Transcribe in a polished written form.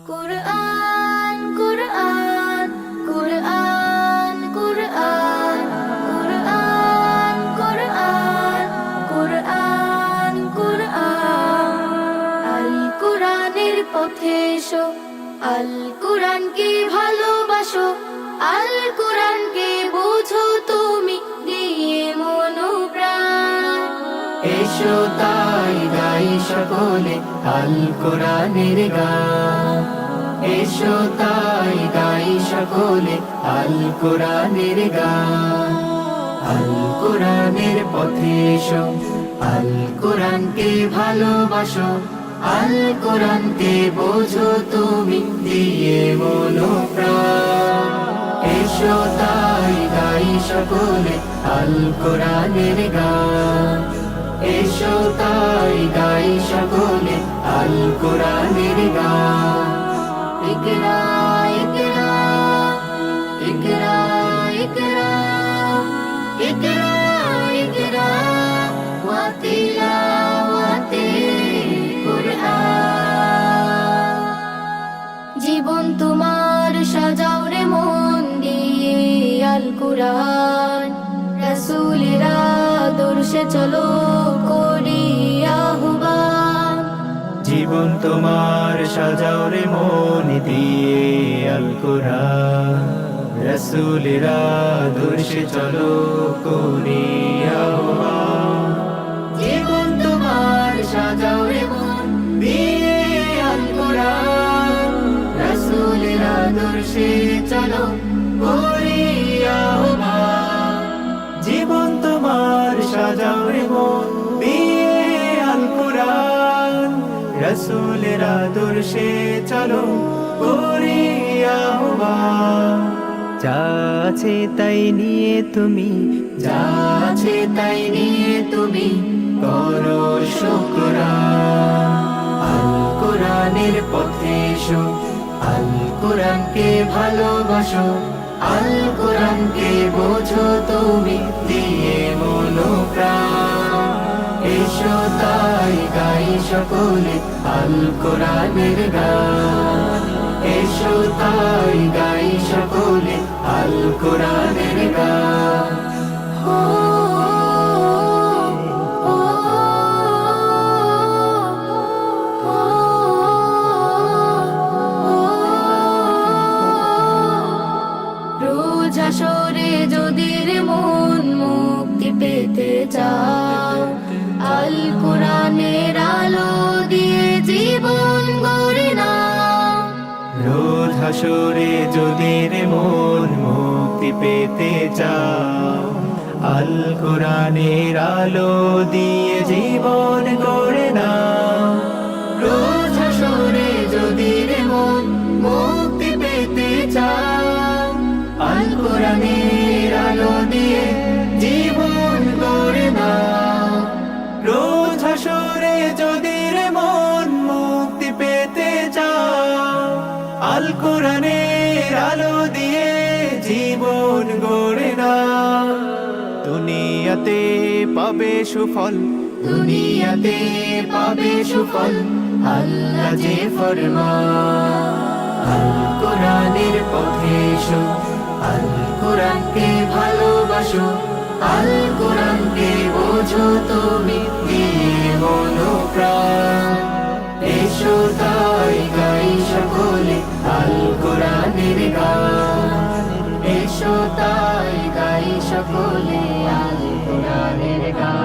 কুরআন কুরআন কুরআন কুরআন কুরআন কুরআন কুরআন কুরআন আল কুরআনের পথে এসো, আল কুরআনকে ভালোবাসো, আল কুরআনকে বুঝো তুমি দিয়ে মনোপ্রাণ। এসো তাই গাই সকলে আল কোরআনের গান, এসো তাই গাই সকলে আল কোরআনের গান। আল কোরআনের পথে এসো, আল কোরআনকে ভালোবাসো, আল কোরআনকে বোঝো তুমি দিয়ে মনোপ্রাণ। এসো তাই গাই সকলে আল কোরআনের গান, এসো তাই গাই সকলে আল কোরআনের গান। ইকরা ইকরা ইকরা ইকরা ইকরা ইকরা ওয়া তিলাওয়াতিল কুরআন। জীবন তোমার সাজাও রে মন দিয়ে আল কুরআন, রাসূলের আদর্শে চলো করি আহ্বান। জীবন তোমার সাজাও রে মন দিয়ে আল কোরআন, রাসূলের আদর্শে চলো করি আহ্বান। জীবন তোমার সাজাও রে মন দিয়ে আল কোরআন, রাসূলের আদর্শে চলো করি আহ্বান। জীবন তোমার সাজাও রে মন দিয়ে আল কোরআন, রাসূলের আদর্শে চলো করি আহ্বান। যা আছে তাই নিয়ে তুমি, যা আছে তাই নিয়ে তুমি করো শুকরান। আল কোরআনের পথে এসো, আল কোরআনকে ভালোবাসো, আল কোরআনকে বোঝো তুমি দিয়ে মনোপ্রাণ। এসো তাই গাই সকলে আল কোরআনের গান, এসো তাই গাই সকলে আল কোরআনের গান। রোজ হাসরে যদি রে মন মুক্তি পেতে চাও, আল কোরআনের আলো দিয়ে জীবন গড়ে নাও। রোজ হাসরে যদি রে মন মুক্তি পেতে চাও, আল কোরআনের আলো দিয়ে জীবন গড়ে নাও। রোজ হাসরে যদি রে মন মুক্তি পেতে চাও, আল কোরআনের আলো দিয়ে জীবন গড়ে নাও। রোজ হাসরে যদি রে মন মুক্তি পেতে চাও, আল কোরআনের আলো দিয়ে জীবন গড়ে নাও। দুনিয়াতে পাবে সুফল, দুনিয়াতে পাবে সুফল, আল্লাহ যে ফরমান। আল কোরআনের পথে এসো, আল কোরআনকে ভালোবাসো, আল কোরআনকে বোঝো তুমি দিয়ে মনোপ্রাণ। এসো তাই গাই সকলে আল কোরআনের গান, এসো তাই গাই সকলে আল কোরআনের গান।